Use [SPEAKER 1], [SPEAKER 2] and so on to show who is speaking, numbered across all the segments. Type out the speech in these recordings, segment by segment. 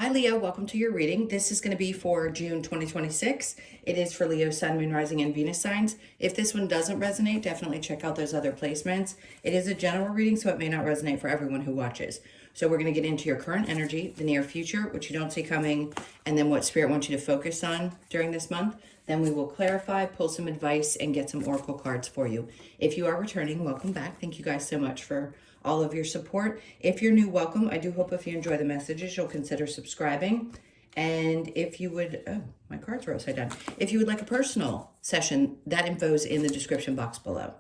[SPEAKER 1] Hi Leo, welcome to your reading. This is going to be for June 2026. It is for Leo, Sun, Moon, Rising, and Venus signs. If this one doesn't resonate, definitely check out those other placements. It is a general reading, so it may not resonate for everyone who watches. So we're going to get into your current energy, the near future, which you don't see coming, and then what Spirit wants you to focus on during this month. Then we will clarify, pull some advice, and get some oracle cards for you. If you are returning, welcome back. Thank you guys so much for all of your support. If you're new, welcome. I do hope if you enjoy the messages, you'll consider subscribing. And if you would, oh, my cards are upside down. If you would like a personal session, that info is in the description box below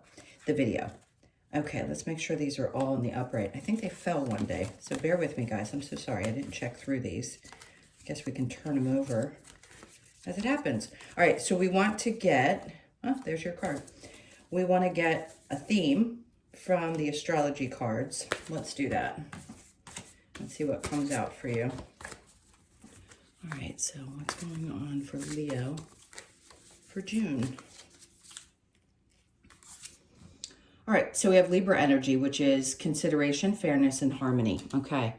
[SPEAKER 1] the video. Okay, let's make sure these are all in the upright. I think they fell one day, so bear with me, guys. I'm so sorry. I didn't check through these. I guess we can turn them over as it happens. All right, so we want to get, oh, there's your card. We want to get a theme from the astrology cards. Let's do that. Let's see what comes out for you. All right, so what's going on for Leo for June? All right, so we have Libra energy, which is consideration, fairness, and harmony. Okay,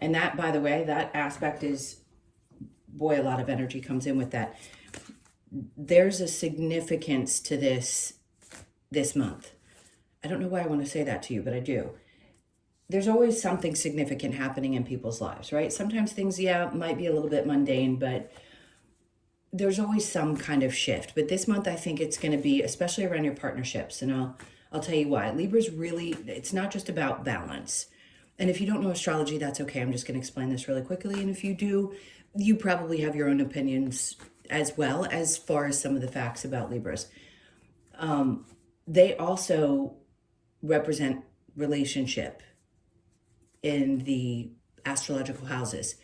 [SPEAKER 1] and that, by the way, that aspect is, boy, a lot of energy comes in with that. There's a significance to this month. I don't know why I want to say that to you, but I do. There's always something significant happening in people's lives, right? Sometimes things, yeah, might be a little bit mundane, but there's always some kind of shift. But this month, I think it's going to be, especially around your partnerships, and I'll tell you why. Libra's really, it's not just about balance. And if you don't know astrology, that's okay. I'm just going to explain this really quickly. And if you do, you probably have your own opinions as well, as far as some of the facts about Libras. They also represent relationship in the astrological houses.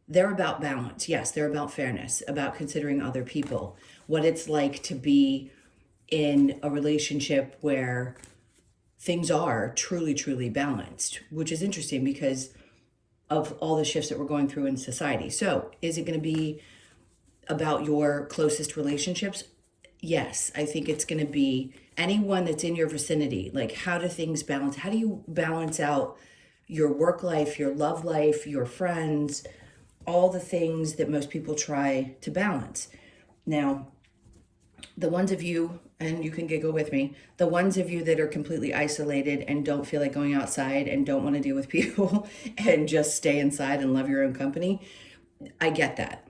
[SPEAKER 1] They're about balance. Yes, they're about fairness, about considering other people, what it's like to be in a relationship where things are truly, truly balanced, which is interesting because of all the shifts that we're going through in society. So is it going to be about your closest relationships? Yes, I think it's going to be anyone that's in your vicinity. Like, how do things balance? How do you balance out your work life, your love life, your friends, all the things that most people try to balance? Now, the ones of you, and you can giggle with me, the ones of you that are completely isolated and don't feel like going outside and don't want to deal with people and just stay inside and love your own company, I get that.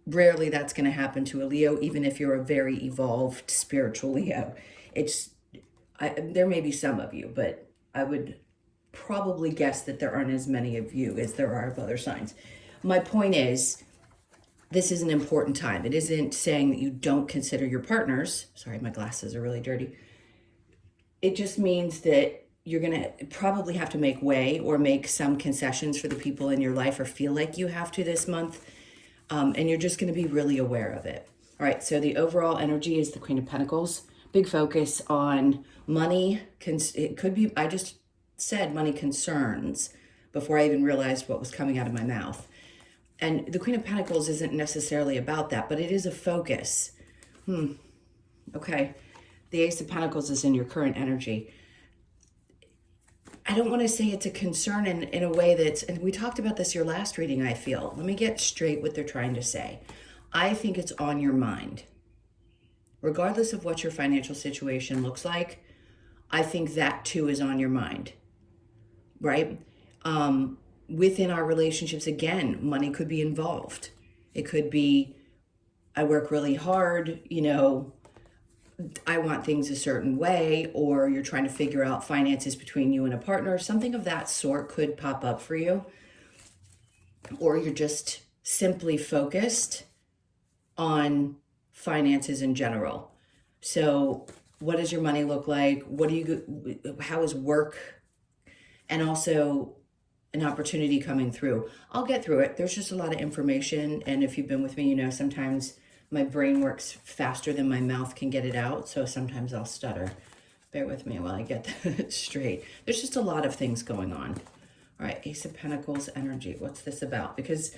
[SPEAKER 1] Rarely that's going to happen to a Leo, even if you're a very evolved spiritual Leo. There may be some of you, but I would probably guess that there aren't as many of you as there are of other signs. My point is, this is an important time. It isn't saying that you don't consider your partners. Sorry, my glasses are really dirty. It just means that you're going to probably have to make way or make some concessions for the people in your life, or feel like you have to this month. And you're just going to be really aware of it. All right, so the overall energy is the Queen of Pentacles. Big focus on money. It could be, I just said money concerns before I even realized what was coming out of my mouth. And the Queen of Pentacles isn't necessarily about that, but it is a focus. Okay, the Ace of Pentacles is in your current energy. I don't want to say it's a concern in a way that's, and we talked about this your last reading, I feel. Let me get straight what they're trying to say. I think it's on your mind. Regardless of what your financial situation looks like, I think that too is on your mind, right? Within our relationships, again, money could be involved. It could be, I work really hard, I want things a certain way, or you're trying to figure out finances between you and a partner. Something of that sort could pop up for you. Or you're just simply focused on finances in general. So what does your money look like? How is work? And also an opportunity coming through. I'll get through it. There's just a lot of information. And if you've been with me, sometimes my brain works faster than my mouth can get it out. So sometimes I'll stutter. Bear with me while I get that straight. There's just a lot of things going on. All right, Ace of Pentacles energy. What's this about? Because,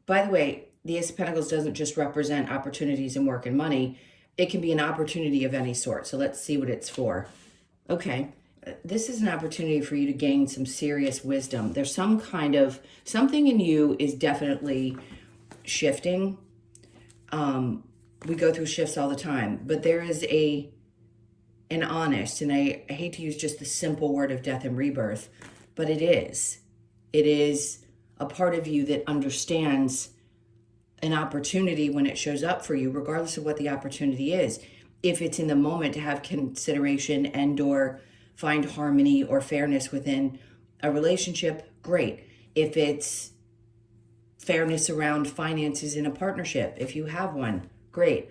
[SPEAKER 1] by the way, the Ace of Pentacles doesn't just represent opportunities in work and money. It can be an opportunity of any sort. So let's see what it's for. Okay, this is an opportunity for you to gain some serious wisdom. There's some kind of, something in you is definitely shifting. We go through shifts all the time, but there is an honest, and I hate to use just the simple word of death and rebirth, but it is a part of you that understands an opportunity when it shows up for you, regardless of what the opportunity is. If it's in the moment to have consideration and or find harmony or fairness within a relationship, great. If it's fairness around finances in a partnership, if you have one, great.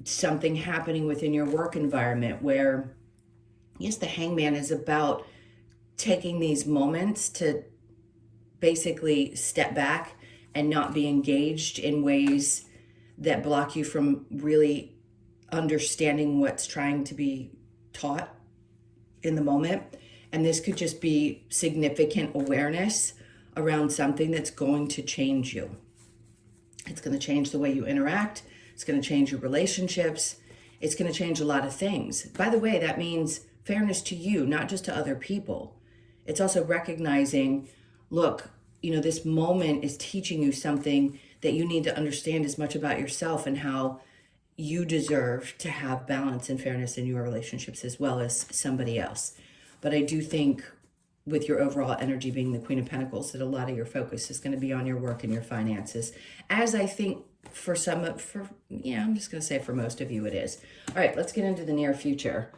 [SPEAKER 1] Something happening within your work environment where, yes, the hangman is about taking these moments to basically step back and not be engaged in ways that block you from really understanding what's trying to be taught in the moment. And this could just be significant awareness around something that's going to change you. It's going to change the way you interact. It's going to change your relationships. It's going to change a lot of things. By the way, that means fairness to you, not just to other people. It's also recognizing, look, this moment is teaching you something that you need to understand as much about yourself and how you deserve to have balance and fairness in your relationships as well as somebody else. But I do think with your overall energy being the Queen of Pentacles, that a lot of your focus is going to be on your work and your finances. As I think I'm just going to say for most of you it is. All right, let's get into the near future.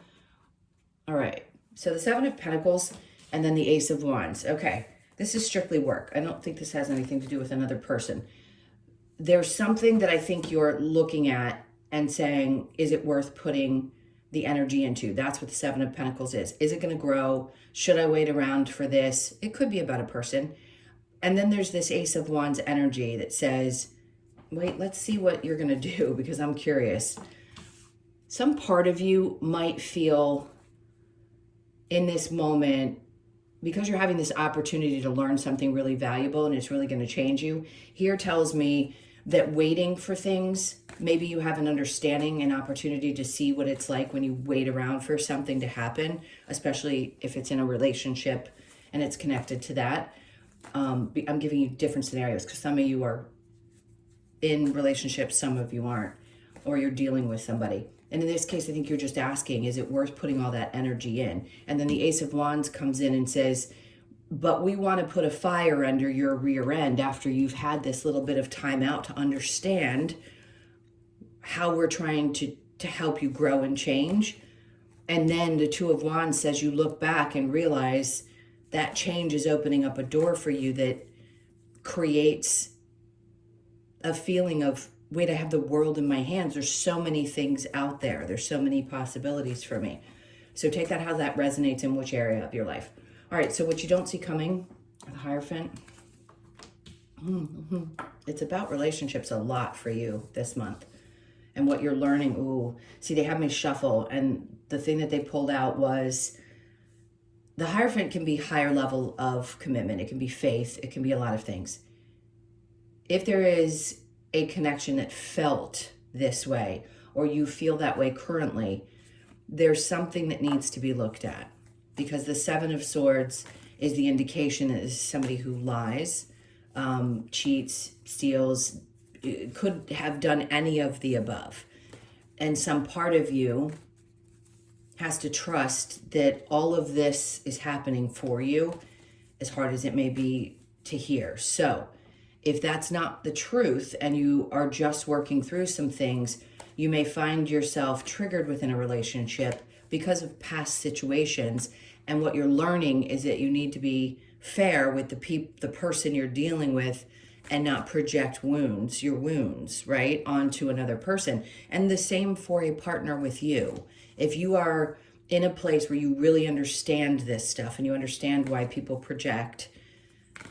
[SPEAKER 1] All right, so the Seven of Pentacles and then the Ace of Wands. Okay, this is strictly work. I don't think this has anything to do with another person. There's something that I think you're looking at and saying, is it worth putting the energy into? That's what the Seven of Pentacles is. Is it going to grow? Should I wait around for this? It could be about a person. And then there's this Ace of Wands energy that says, wait, let's see what you're going to do because I'm curious. Some part of you might feel in this moment, because you're having this opportunity to learn something really valuable and it's really going to change you, here tells me that waiting for things, maybe you have an understanding and opportunity to see what it's like when you wait around for something to happen, especially if it's in a relationship and it's connected to that. I'm giving you different scenarios because some of you are in relationships, some of you aren't, or you're dealing with somebody. And in this case, I think you're just asking, is it worth putting all that energy in? And then the Ace of Wands comes in and says, but we want to put a fire under your rear end after you've had this little bit of time out to understand how we're trying to help you grow and change. And then the Two of Wands says you look back and realize that change is opening up a door for you that creates a feeling of, wait, I have the world in my hands. There's so many things out there. There's so many possibilities for me. So take that, how that resonates in which area of your life. All right, so what you don't see coming, the Hierophant. It's about relationships a lot for you this month. And what you're learning, ooh. See, they have me shuffle, and the thing that they pulled out was the Hierophant can be higher level of commitment. It can be faith. It can be a lot of things. If there is a connection that felt this way, or you feel that way currently, there's something that needs to be looked at, because the Seven of Swords is the indication that this is somebody who lies, cheats, steals, could have done any of the above. And some part of you has to trust that all of this is happening for you, as hard as it may be to hear. So if that's not the truth and you are just working through some things, you may find yourself triggered within a relationship because of past situations. And what you're learning is that you need to be fair with the person you're dealing with and not project your wounds, right, onto another person. And the same for a partner with you. If you are in a place where you really understand this stuff and you understand why people project,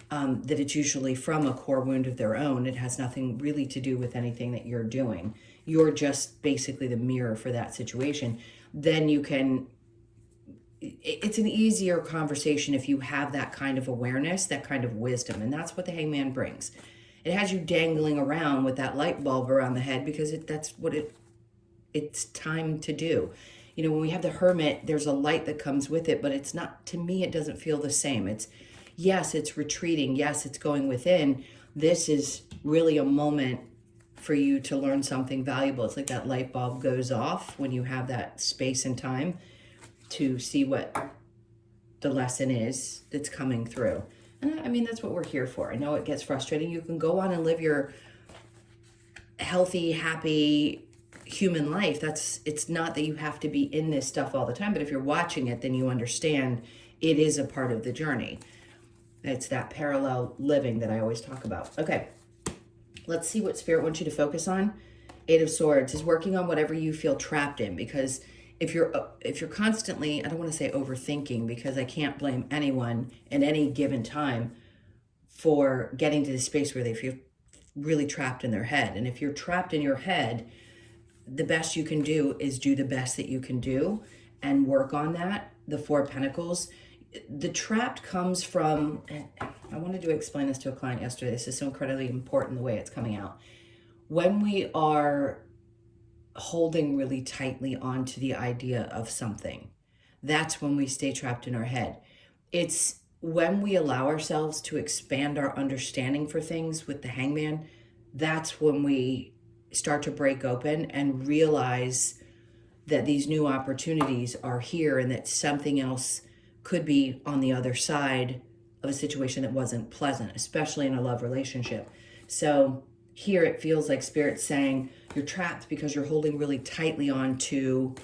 [SPEAKER 1] that it's usually from a core wound of their own. It has nothing really to do with anything that you're doing. You're just basically the mirror for that situation. Then you can, it's an easier conversation if you have that kind of awareness, that kind of wisdom. And that's what the Hangman brings. It has you dangling around with that light bulb around the head because that's what it's time to do. when we have the Hermit, there's a light that comes with it, but it's not, to me, it doesn't feel the same. Yes, it's retreating. Yes, it's going within. This is really a moment for you to learn something valuable. It's like that light bulb goes off when you have that space and time to see what the lesson is that's coming through. And I mean, that's what we're here for. I know it gets frustrating. You can go on and live your healthy, happy human life. It's not that you have to be in this stuff all the time, but if you're watching it, then you understand it is a part of the journey. It's that parallel living that I always talk about. Okay, let's see what Spirit wants you to focus on. Eight of Swords is working on whatever you feel trapped in, because if you're constantly, I don't want to say overthinking, because I can't blame anyone at any given time for getting to the space where they feel really trapped in their head. And if you're trapped in your head, the best you can do is do the best that you can do and work on that. The Four of Pentacles. The trapped comes from, I wanted to explain this to a client yesterday. This is so incredibly important the way it's coming out. When we are holding really tightly onto the idea of something, that's when we stay trapped in our head. It's when we allow ourselves to expand our understanding for things with the Hangman, that's when we start to break open and realize that these new opportunities are here and that something else could be on the other side of a situation that wasn't pleasant, especially in a love relationship. So here it feels like Spirit's saying you're trapped because you're holding really tightly on to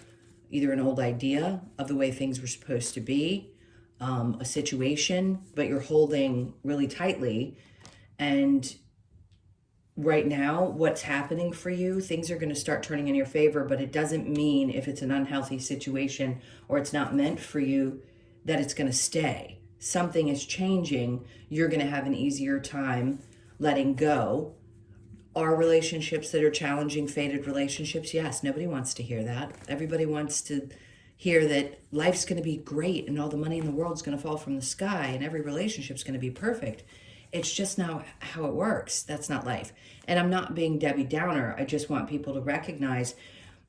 [SPEAKER 1] either an old idea of the way things were supposed to be, a situation, but you're holding really tightly. And right now, what's happening for you, things are going to start turning in your favor, but it doesn't mean if it's an unhealthy situation or it's not meant for you that it's going to stay. Something is changing. You're going to have an easier time letting go. Are relationships that are challenging, fated relationships? Yes, nobody wants to hear that. Everybody wants to hear that life's going to be great and all the money in the world's going to fall from the sky and every relationship's going to be perfect. It's just not how it works. That's not life. And I'm not being Debbie Downer. I just want people to recognize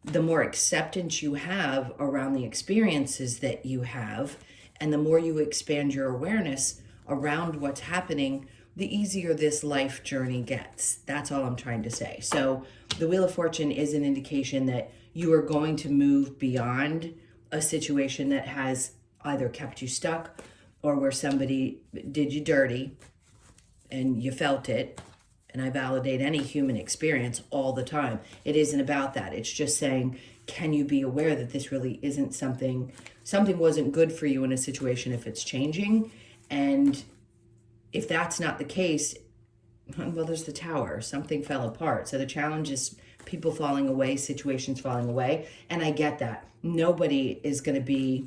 [SPEAKER 1] the more acceptance you have around the experiences that you have, and the more you expand your awareness around what's happening, the easier this life journey gets. That's all I'm trying to say. So the Wheel of Fortune is an indication that you are going to move beyond a situation that has either kept you stuck or where somebody did you dirty and you felt it. And I validate any human experience all the time. It isn't about that. It's just saying, can you be aware that this really isn't something wasn't good for you in a situation if it's changing? And if that's not the case, well, there's the Tower. Something fell apart. So the challenge is people falling away, situations falling away. And I get that. Nobody is going to be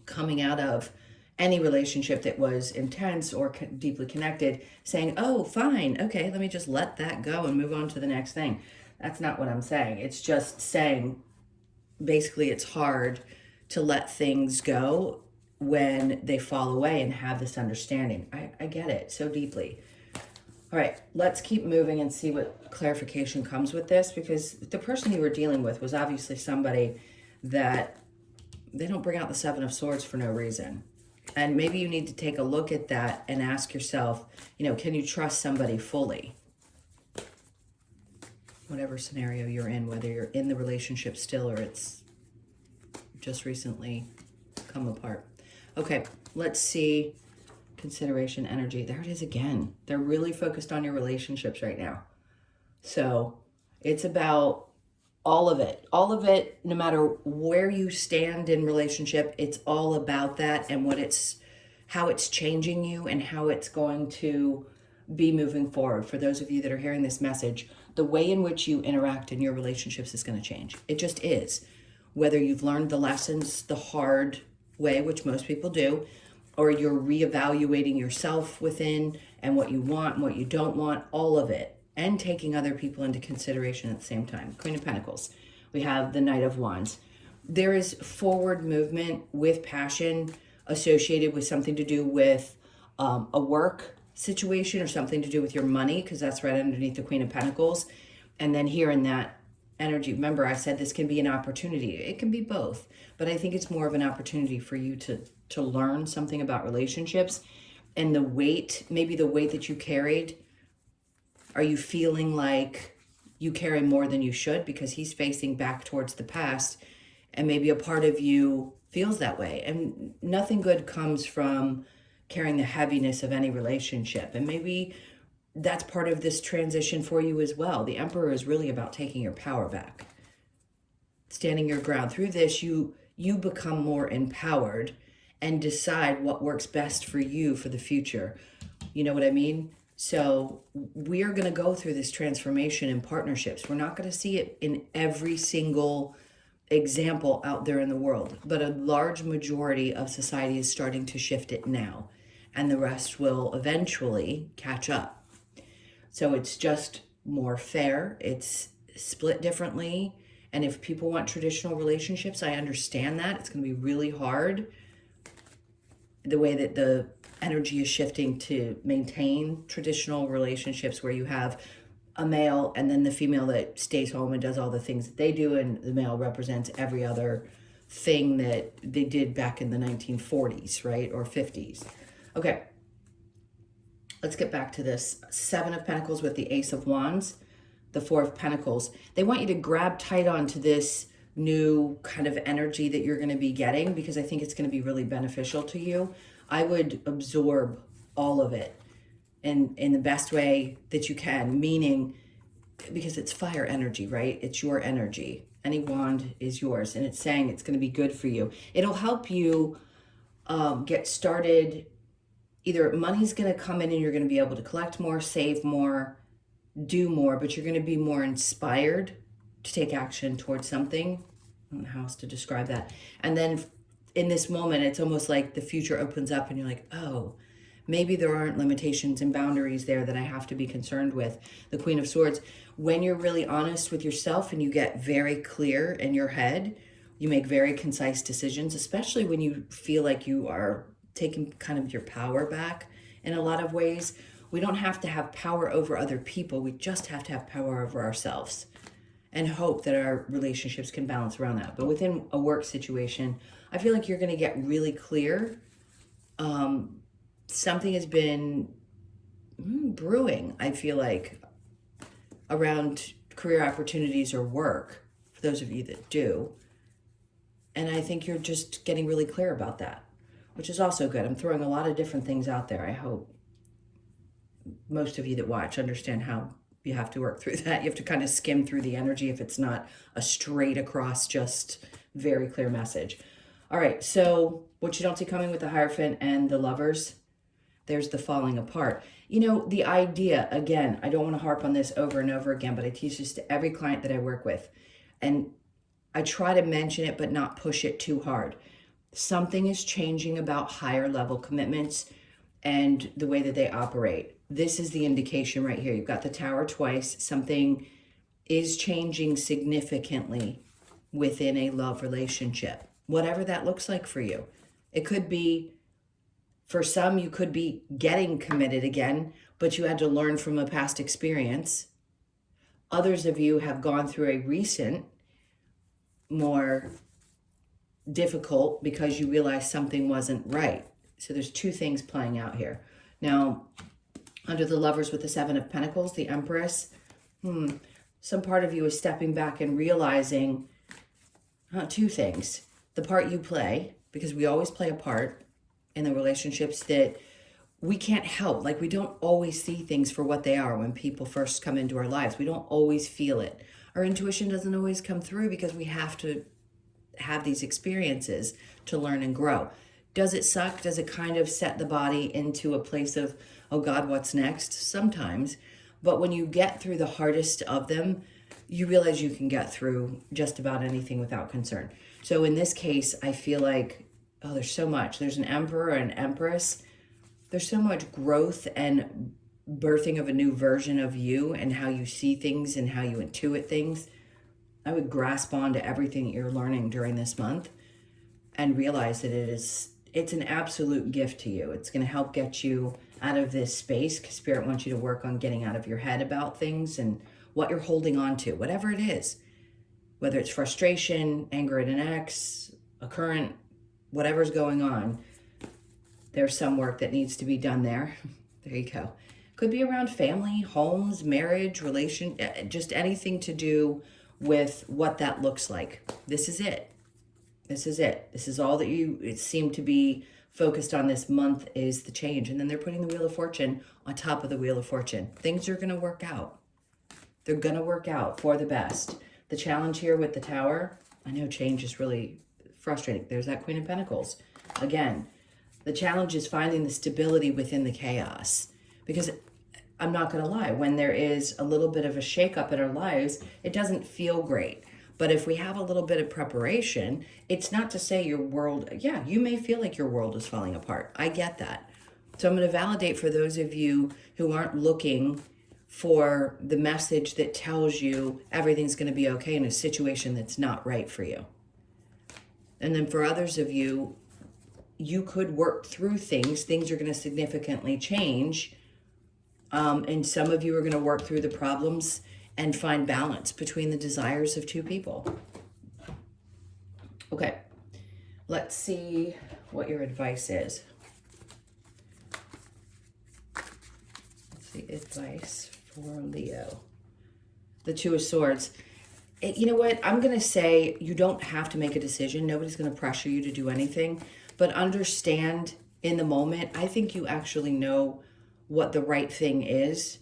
[SPEAKER 1] coming out of any relationship that was intense or deeply connected saying, oh, fine, okay, let me just let that go and move on to the next thing. That's not what I'm saying. It's just saying, basically, it's hard to let things go when they fall away and have this understanding. I get it so deeply. All right, let's keep moving and see what clarification comes with this, because the person you were dealing with was obviously somebody that they don't bring out the Seven of Swords for no reason. And maybe you need to take a look at that and ask yourself, can you trust somebody fully? Whatever scenario you're in, whether you're in the relationship still or it's just recently come apart. Okay, let's see. Consideration, energy. There it is again. They're really focused on your relationships right now. So it's about all of it. All of it, no matter where you stand in relationship, it's all about that and how it's changing you and how it's going to be moving forward. For those of you that are hearing this message, the way in which you interact in your relationships is going to change. It just is. Whether you've learned the lessons the hard way, which most people do, or you're reevaluating yourself within and what you want and what you don't want, all of it, and taking other people into consideration at the same time. Queen of Pentacles. We have the Knight of Wands. There is forward movement with passion associated with something to do with a work situation or something to do with your money, because that's right underneath the Queen of Pentacles. And then here in that energy. Remember, I said this can be an opportunity. It can be both, but I think it's more of an opportunity for you to learn something about relationships and the weight, maybe the weight that you carried. Are you feeling like you carry more than you should because he's facing back towards the past, and maybe a part of you feels that way, and nothing good comes from carrying the heaviness of any relationship. And maybe that's part of this transition for you as well. The Emperor is really about taking your power back, standing your ground. Through this, you become more empowered and decide what works best for you for the future. You know what I mean? So we are going to go through this transformation in partnerships. We're not going to see it in every single example out there in the world, but a large majority of society is starting to shift it now, and the rest will eventually catch up. So it's just more fair. It's split differently. And if people want traditional relationships, I understand that. It's going to be really hard the way that the energy is shifting to maintain traditional relationships where you have a male and then the female that stays home and does all the things that they do, and the male represents every other thing that they did back in the 1940s, right? Or 50s. Okay. Let's get back to this. Seven of Pentacles with the Ace of Wands, the Four of Pentacles. They want you to grab tight onto this new kind of energy that you're going to be getting, because I think it's going to be really beneficial to you. I would absorb all of it in the best way that you can, meaning because it's fire energy, right? It's your energy. Any wand is yours, and it's saying it's going to be good for you. It'll help you get started. Either money's going to come in and you're going to be able to collect more, save more, do more, but you're going to be more inspired to take action towards something. I don't know how else to describe that. And then in this moment, it's almost like the future opens up and you're like, oh, maybe there aren't limitations and boundaries there that I have to be concerned with. The Queen of Swords, when you're really honest with yourself and you get very clear in your head, you make very concise decisions, especially when you feel like you are taking kind of your power back in a lot of ways. We don't have to have power over other people. We just have to have power over ourselves and hope that our relationships can balance around that. But within a work situation, I feel like you're going to get really clear. Something has been brewing, I feel like, around career opportunities or work, for those of you that do. And I think you're just getting really clear about that, which is also good. I'm throwing a lot of different things out there. I hope most of you that watch understand how you have to work through that. You have to kind of skim through the energy if it's not a straight across, just very clear message. All right, so what you don't see coming with the Hierophant and the Lovers, there's the falling apart. You know, the idea, again, I don't want to harp on this over and over again, but I teach this to every client that I work with. And I try to mention it, but not push it too hard. Something is changing about higher level commitments and the way that they operate. This is the indication right here. You've got the Tower twice. Something is changing significantly within a love relationship, whatever that looks like for you. It could be, for some, you could be getting committed again, but you had to learn from a past experience. Others of you have gone through a recent, more difficult, because you realized something wasn't right. So there's two things playing out here. Now, under the Lovers with the Seven of Pentacles, the Empress, some part of you is stepping back and realizing two things. The part you play, because we always play a part in the relationships that we can't help. Like, we don't always see things for what they are when people first come into our lives. We don't always feel it. Our intuition doesn't always come through because we have to have these experiences to learn and grow. Does it suck? Does it kind of set the body into a place of, oh God, what's next? Sometimes. But when you get through the hardest of them, you realize you can get through just about anything without concern. So in this case, I feel like, oh, there's so much. There's an Emperor and Empress. There's so much growth and birthing of a new version of you and how you see things and how you intuit things. I would grasp onto everything that you're learning during this month and realize that it's an absolute gift to you. It's going to help get you out of this space, because Spirit wants you to work on getting out of your head about things and what you're holding on to, whatever it is. whether it's frustration, anger at an ex, a current, whatever's going on, there's some work that needs to be done there. There you go. Could be around family, homes, marriage, relation, just anything to do with what that looks like. This is it. This is it. This is all that you seem to be focused on this month, is the change. And then they're putting the Wheel of Fortune on top of the Wheel of Fortune. Things are going to work out. They're going to work out for the best. The challenge here with the Tower, I know change is really frustrating. There's that Queen of Pentacles. Again, the challenge is finding the stability within the chaos. Because I'm not going to lie, when there is a little bit of a shakeup in our lives, it doesn't feel great. But if we have a little bit of preparation, it's not to say your world, yeah, you may feel like your world is falling apart. I get that. So I'm going to validate for those of you who aren't looking for the message that tells you everything's going to be okay in a situation that's not right for you. And then for others of you, you could work through things. Things are going to significantly change. And some of you are going to work through the problems and find balance between the desires of two people. Okay, let's see what your advice is. Let's see, advice for Leo. The Two of Swords. You know what? I'm going to say you don't have to make a decision. Nobody's going to pressure you to do anything. But understand in the moment, I think you actually know what the right thing is.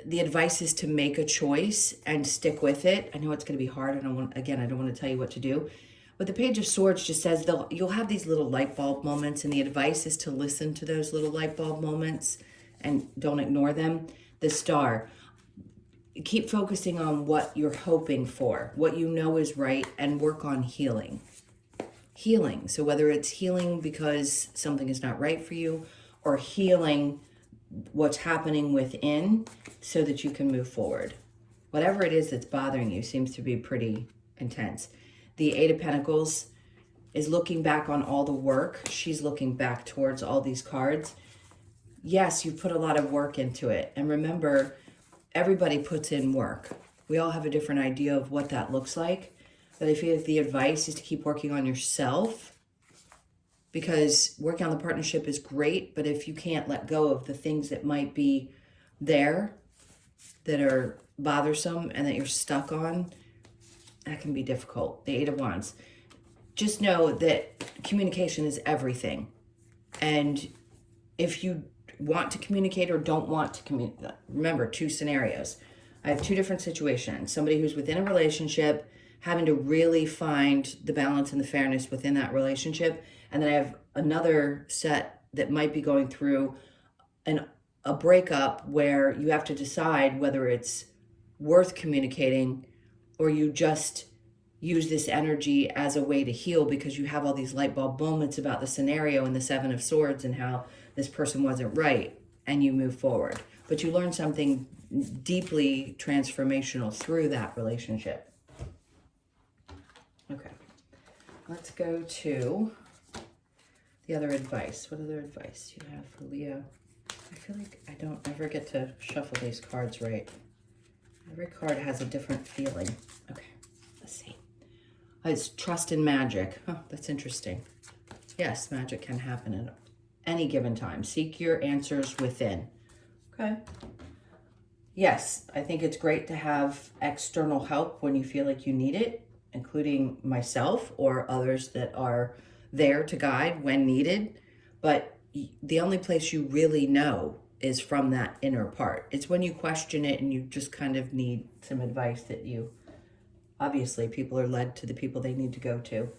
[SPEAKER 1] The advice is to make a choice and stick with it. I know it's going to be hard. I don't want to tell you what to do. But the Page of Swords just says you'll have these little light bulb moments, and the advice is to listen to those little light bulb moments and don't ignore them. The Star. Keep focusing on what you're hoping for, what you know is right, and work on healing. Healing. So whether it's healing because something is not right for you, or healing what's happening within so that you can move forward. Whatever it is that's bothering you seems to be pretty intense. The Eight of Pentacles is looking back on all the work. She's looking back towards all these cards. Yes, you put a lot of work into it. And remember, everybody puts in work. We all have a different idea of what that looks like. But I feel like the advice is to keep working on yourself, because working on the partnership is great, but if you can't let go of the things that might be there that are bothersome and that you're stuck on, that can be difficult. The Eight of Wands. Just know that communication is everything. And if you want to communicate or don't want to communicate, remember, two scenarios. I have two different situations. Somebody who's within a relationship, having to really find the balance and the fairness within that relationship. And then I have another set that might be going through a breakup where you have to decide whether it's worth communicating or you just use this energy as a way to heal because you have all these light bulb moments about the scenario and the Seven of Swords and how this person wasn't right, and you move forward. But you learn something deeply transformational through that relationship. Okay, let's go to the other advice. What other advice do you have for Leo? I feel like I don't ever get to shuffle these cards right. Every card has a different feeling. Okay, let's see. It's trust in magic. Oh, that's interesting. Yes, magic can happen at any given time. Seek your answers within. Okay. Yes, I think it's great to have external help when you feel like you need it, including myself or others that are there to guide when needed. But the only place you really know is from that inner part. It's when you question it and you just kind of need some advice that you, obviously people are led to the people they need to go to.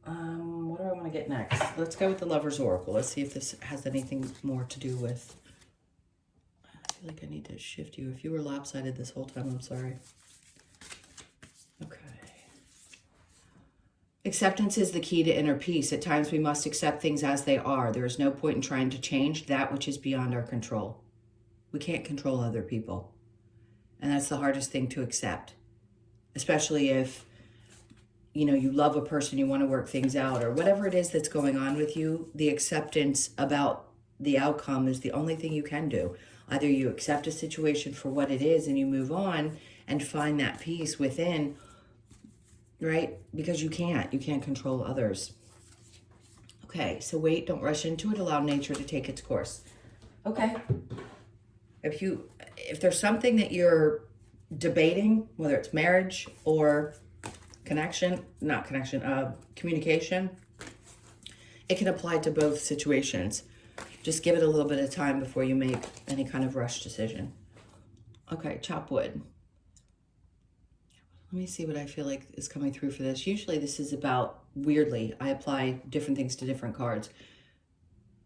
[SPEAKER 1] What do I want to get next? Let's go with the Lover's Oracle. Let's see if this has anything more to do with, I feel like I need to shift you. If you were lopsided this whole time, I'm sorry. Okay. Acceptance is the key to inner peace. At times we must accept things as they are. There is no point in trying to change that which is beyond our control. We can't control other people. And that's the hardest thing to accept. Especially if, you know, you love a person, you want to work things out, or whatever it is that's going on with you, the acceptance about the outcome is the only thing you can do. Either you accept a situation for what it is and you move on and find that peace within, right? Because you can't control others. Okay, so wait, don't rush into it. Allow nature to take its course. Okay. If there's something that you're debating, whether it's marriage or communication, it can apply to both situations. Just give it a little bit of time before you make any kind of rush decision. Okay, chop wood. Let me see what I feel like is coming through for this. Usually this is about, weirdly, I apply different things to different cards.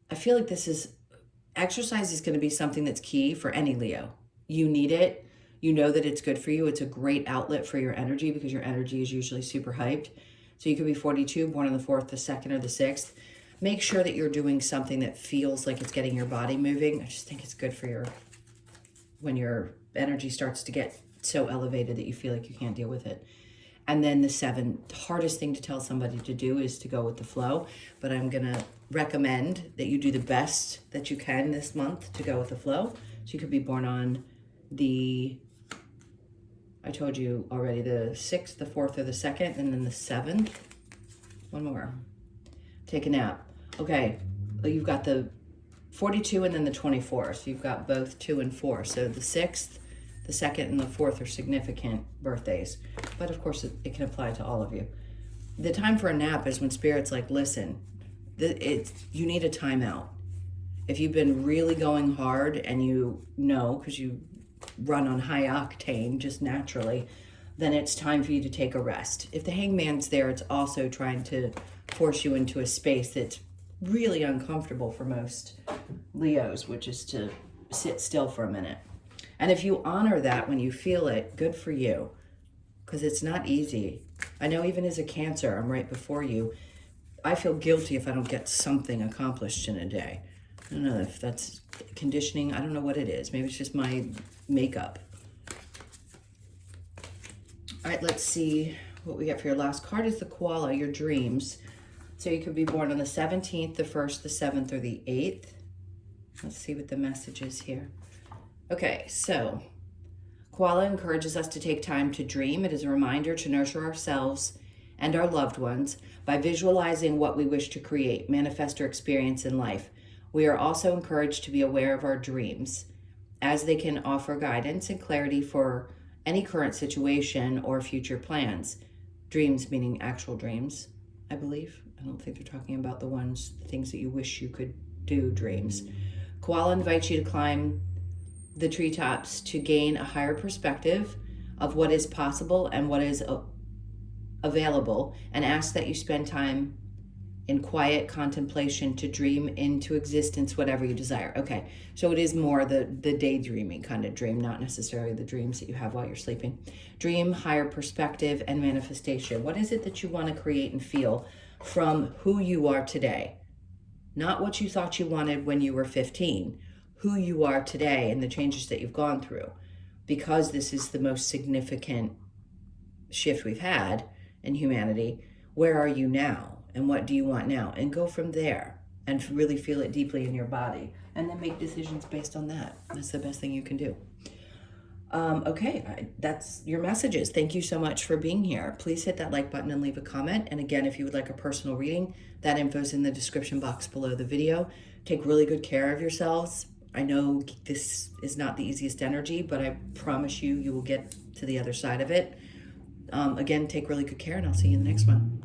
[SPEAKER 1] I feel like exercise is going to be something that's key for any Leo. You need it. You know that it's good for you. It's a great outlet for your energy because your energy is usually super hyped. So you could be 42, born on the 4th, the 2nd, or the 6th. Make sure that you're doing something that feels like it's getting your body moving. I just think it's good for when your energy starts to get so elevated that you feel like you can't deal with it. And then the 7, the hardest thing to tell somebody to do is to go with the flow. But I'm going to recommend that you do the best that you can this month to go with the flow. So you could be born on I told you already, the 6th, the 4th, or the 2nd, and then the 7th. One more. Take a nap. Okay, you've got the 42 and then the 24. So you've got both 2 and 4. So the 6th, the 2nd, and the 4th are significant birthdays. But of course, it can apply to all of you. The time for a nap is when Spirit's like, listen, you need a timeout. If you've been really going hard and you know, because you run on high octane just naturally, then it's time for you to take a rest. If the hangman's there, it's also trying to force you into a space that's really uncomfortable for most Leos, which is to sit still for a minute. And if you honor that when you feel it, good for you, because it's not easy. I know even as a Cancer, I'm right before you. I feel guilty if I don't get something accomplished in a day. I don't know if that's conditioning. I don't know what it is. Maybe it's just my makeup. All right, let's see what we get for your last card. Is the koala, your dreams. So you could be born on the 17th, the 1st, the 7th, or the 8th. Let's see what the message is here. Okay, so koala encourages us to take time to dream. It is a reminder to nurture ourselves and our loved ones by visualizing what we wish to create, manifest, or experience in life. We are also encouraged to be aware of our dreams, as they can offer guidance and clarity for any current situation or future plans. Dreams meaning actual dreams, I believe. I don't think they're talking about the things that you wish you could do, dreams. Koala invites you to climb the treetops to gain a higher perspective of what is possible and what is available, and asks that you spend time in quiet contemplation to dream into existence whatever you desire. Okay, so it is more the daydreaming kind of dream, not necessarily the dreams that you have while you're sleeping. Dream, higher perspective, and manifestation. What is it that you want to create and feel from who you are today? Not what you thought you wanted when you were 15, who you are today and the changes that you've gone through. Because this is the most significant shift we've had in humanity, where are you now? And what do you want now? And go from there and really feel it deeply in your body. And then make decisions based on that. That's the best thing you can do. Okay, that's your messages. Thank you so much for being here. Please hit that like button and leave a comment. And again, if you would like a personal reading, that info is in the description box below the video. Take really good care of yourselves. I know this is not the easiest energy, but I promise you will get to the other side of it. Again, take really good care, and I'll see you in the next one.